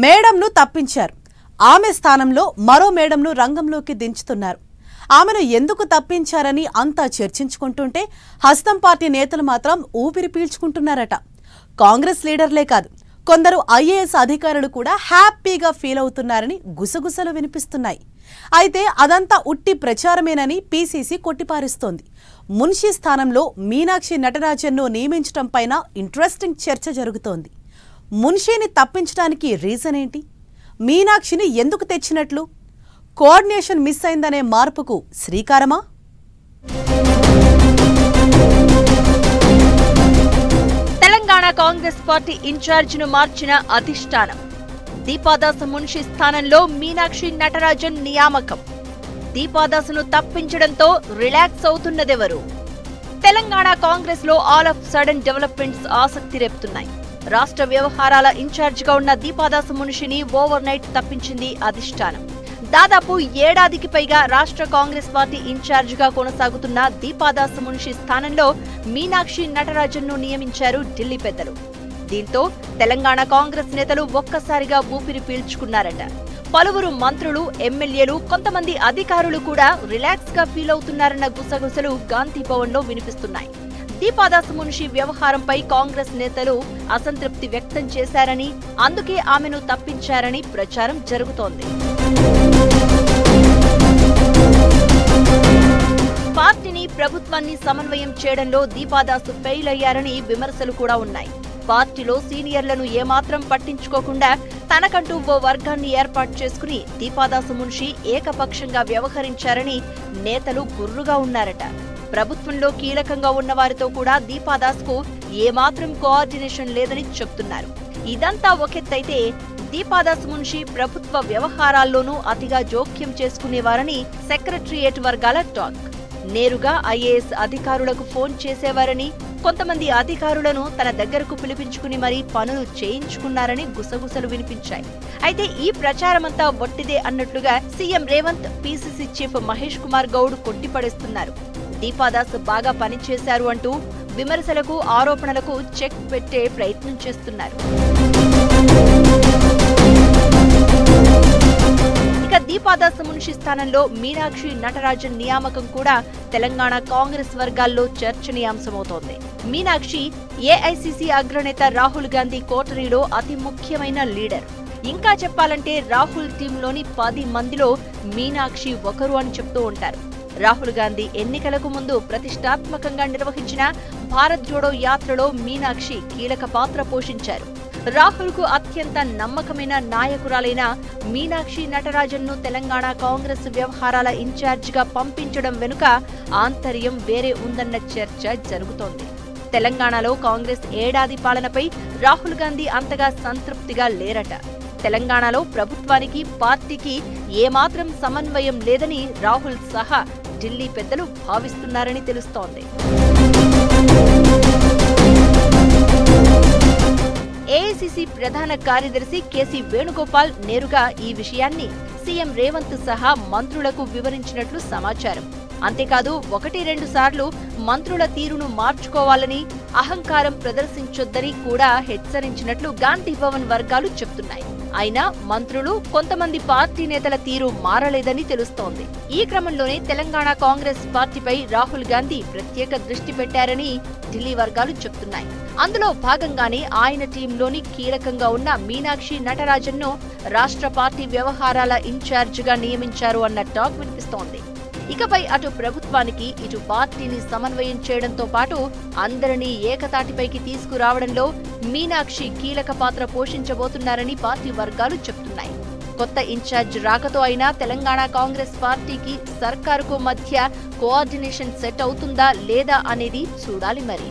మేడంను తప్పించారు. ఆమె స్థానంలో మరో మేడంను రంగంలోకి దించుతున్నారు. ఆమెను ఎందుకు తప్పించారని అంతా చర్చించుకుంటుంటే హస్తం పార్టీ నేతలు మాత్రం ఊపిరి పీల్చుకుంటున్నారట. కాంగ్రెస్ లీడర్లే కాదు, కొందరు ఐఏఎస్ అధికారులు కూడా హ్యాపీగా ఫీల్ అవుతున్నారని గుసగుసలు వినిపిస్తున్నాయి. అయితే అదంతా ఉట్టి ప్రచారమేనని పీసీసీ కొట్టిపారేస్తోంది. మున్షి స్థానంలో మీనాక్షి నటరాజన్ను నియమించడం పైన ఇంట్రెస్టింగ్ చర్చ జరుగుతోంది. మున్షిని తప్పించడానికి రీజన్ ఏంటి? మీనాక్షిని ఎందుకు తెచ్చినట్లు? కోఆర్డినేషన్ మిస్ అయిందనే మార్పుకు శ్రీకారమా? తెలంగాణ కాంగ్రెస్ పార్టీ ఇన్ఛార్జిను మార్చిన అధిష్టానం. దీపాదాస మున్షి స్థానంలో మీనాక్షి నటరాజన్ నియామకం. దీపాదాసును తప్పించడంతో రిలాక్స్ అవుతున్నదెవరు? తెలంగాణ కాంగ్రెస్ లో ఆల్ ఆఫ్ సడన్ డెవలప్మెంట్స్ ఆసక్తి రేపుతున్నాయి. రాష్ట్ర వ్యవహారాల ఇన్ఛార్జిగా ఉన్న దీపాదాస మున్షిని ఓవర్ నైట్ తప్పించింది అధిష్టానం. దాదాపు ఏడాదికి పైగా రాష్ట్ర కాంగ్రెస్ పార్టీ ఇన్ఛార్జిగా కొనసాగుతున్న దీపాదాస మున్షి స్థానంలో మీనాక్షి నటరాజన్ను నియమించారు ఢిల్లీ పెద్దలు. దీంతో తెలంగాణ కాంగ్రెస్ నేతలు ఒక్కసారిగా ఊపిరి పీల్చుకున్నారట. పలువురు మంత్రులు, ఎమ్మెల్యేలు, కొంతమంది అధికారులు కూడా రిలాక్స్ గా ఫీల్ అవుతున్నారన్న గుసగుసలు గాంధీ భవన్ లో వినిపిస్తున్నాయి. దీపాదాస మున్షి వ్యవహారంపై కాంగ్రెస్ నేతలు అసంతృప్తి వ్యక్తం చేశారని, అందుకే ఆమెను తప్పించారని ప్రచారం జరుగుతోంది. పార్టీని, ప్రభుత్వాన్ని సమన్వయం చేయడంలో దీపాదాసు ఫెయిల్ అయ్యారని విమర్శలు కూడా ఉన్నాయి. పార్టీలో సీనియర్లను ఏమాత్రం పట్టించుకోకుండా తనకంటూ ఓ వర్గాన్ని ఏర్పాటు చేసుకుని దీపాదాసు మున్షి ఏకపక్షంగా వ్యవహరించారని నేతలు గుర్రుగా ఉన్నారట. ప్రభుత్వంలో కీలకంగా ఉన్న వారితో కూడా దీపాదాస్కు ఏమాత్రం కోఆర్డినేషన్ లేదని చెప్తున్నారు. ఇదంతా ఒకెత్తైతే దీపాదాస్ మున్షి ప్రభుత్వ వ్యవహారాల్లోనూ అతిగా జోక్యం చేసుకునేవారని సెక్రటరియేట్ వర్గాల టాక్. నేరుగా ఐఏఎస్ అధికారులకు ఫోన్ చేసేవారని, కొంతమంది అధికారులను తన దగ్గరకు పిలిపించుకుని మరీ పనులు చేయించుకున్నారని గుసగుసలు వినిపించాయి. అయితే ఈ ప్రచారమంతా వట్టిదే అన్నట్లుగా CM Revanth, PCC chief Mahesh Kumar Goud కొట్టిపడేస్తున్నారు. దీపాదాస్ బాగా పనిచేశారు అంటూ విమర్శలకు, ఆరోపణలకు చెక్ పెట్టే ప్రయత్నం చేస్తున్నారు. ఇక దీపాదాస మున్షి స్థానంలో మీనాక్షి నటరాజన్ నియామకం కూడా తెలంగాణ కాంగ్రెస్ వర్గాల్లో చర్చనీయాంశమవుతోంది. మీనాక్షి ఏఐసీసీ అగ్రనేత రాహుల్ గాంధీ కోటరీలో అతి ముఖ్యమైన లీడర్. ఇంకా చెప్పాలంటే రాహుల్ టీంలోని 10 మందిలో మీనాక్షి ఒకరు అని చెప్తూ ఉంటారు. రాహుల్ గాంధీ ఎన్నికలకు ముందు ప్రతిష్టాత్మకంగా నిర్వహించిన భారత్ జోడో యాత్రలో మీనాక్షి కీలక పాత్ర పోషించారు. రాహుల్ కు అత్యంత నమ్మకమైన నాయకురాలైన మీనాక్షి నటరాజన్ను తెలంగాణ కాంగ్రెస్ వ్యవహారాల ఇన్ఛార్జిగా పంపించడం వెనుక ఆంతర్యం వేరే ఉందన్న చర్చ జరుగుతోంది. తెలంగాణలో కాంగ్రెస్ ఏడాది పాలనపై రాహుల్ గాంధీ అంతగా సంతృప్తిగా లేరట. తెలంగాణలో ప్రభుత్వానికి, పార్టీకి ఏమాత్రం సమన్వయం లేదని రాహుల్ సహా ఢిల్లీ పెద్దలు భావిస్తున్నారని తెలుస్తోంది. ఏఐసీసీ ప్రధాన కార్యదర్శి కేసీ వేణుగోపాల్ నేరుగా ఈ విషయాన్ని సీఎం రేవంత్ సహా మంత్రులకు వివరించినట్లు సమాచారం. అంతేకాదు 1-2 సార్లు మంత్రుల తీరును మార్చుకోవాలని, అహంకారం ప్రదర్శించొద్దని కూడా హెచ్చరించినట్లు గాంధీ భవన్ వర్గాలు చెప్తున్నాయి. అయినా మంత్రులు, కొంతమంది పార్టీ నేతల తీరు మారలేదని తెలుస్తోంది. ఈ క్రమంలోనే తెలంగాణ కాంగ్రెస్ పార్టీపై రాహుల్ గాంధీ ప్రత్యేక దృష్టి పెట్టారని ఢిల్లీ వర్గాలు చెప్తున్నాయి. అందులో భాగంగానే ఆయన టీంలోని కీలకంగా ఉన్న మీనాక్షి నటరాజన్ను రాష్ట్ర పార్టీ వ్యవహారాల ఇన్ఛార్జిగా నియమించారు అన్న టాక్ వినిపిస్తోంది. ఇకపై అటు ప్రభుత్వానికి, ఇటు పార్టీని సమన్వయం చేయడంతో పాటు అందరినీ ఏకతాటిపైకి తీసుకురావడంలో మీనాక్షి కీలక పాత్ర పోషించబోతున్నారని పార్టీ వర్గాలు చెప్తున్నాయి. కొత్త ఇన్ఛార్జ్ రాకతో అయినా తెలంగాణ కాంగ్రెస్ పార్టీకి, సర్కారుకు మధ్య కోఆర్డినేషన్ సెట్ అవుతుందా లేదా అనేది చూడాలి మరి.